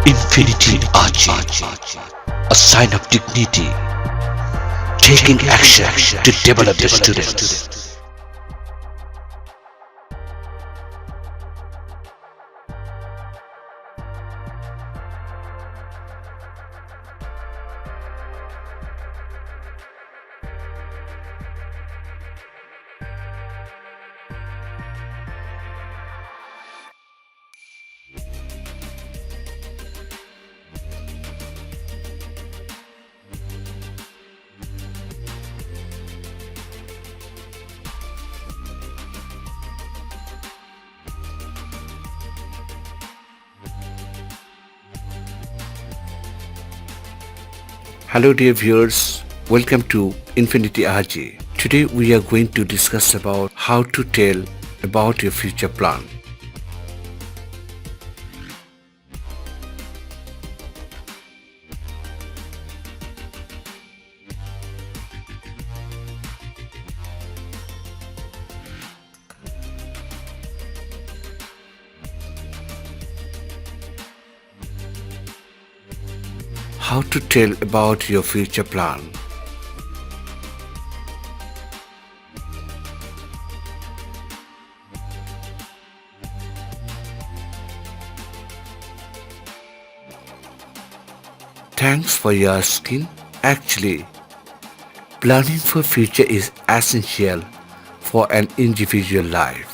Infinity Ahzee, a sign of dignity, taking action to develop the students. Hello dear viewers, welcome to Infinity Ahzee. Today we are going to discuss about how to tell about your future plan. How to tell about your future plan. Thanks for your asking. Actually, planning for future is essential for an individual life.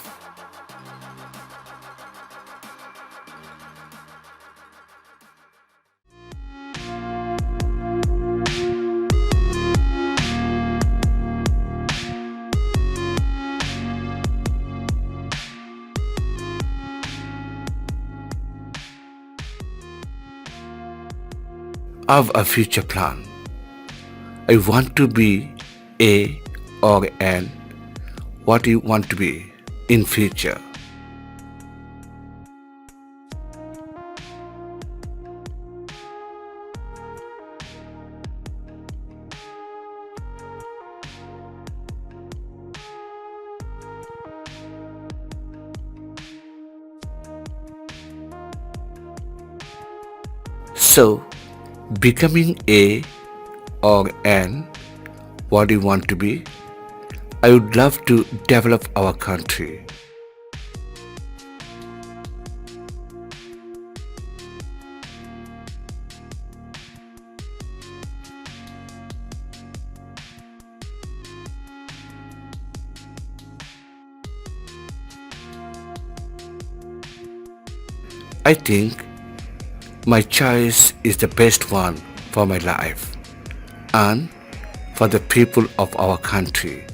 Of a future plan. I want to be A or N. What do you want to be in future? So, becoming A or N, what do you want to be? I would love to develop our country. I think my choice is the best one for my life and for the people of our country.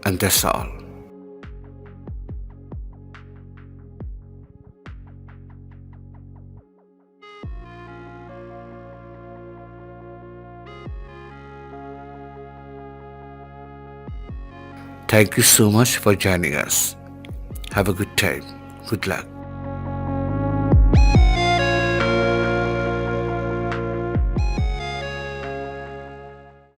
And that's all. Thank you so much for joining us. Have a good time. Good luck.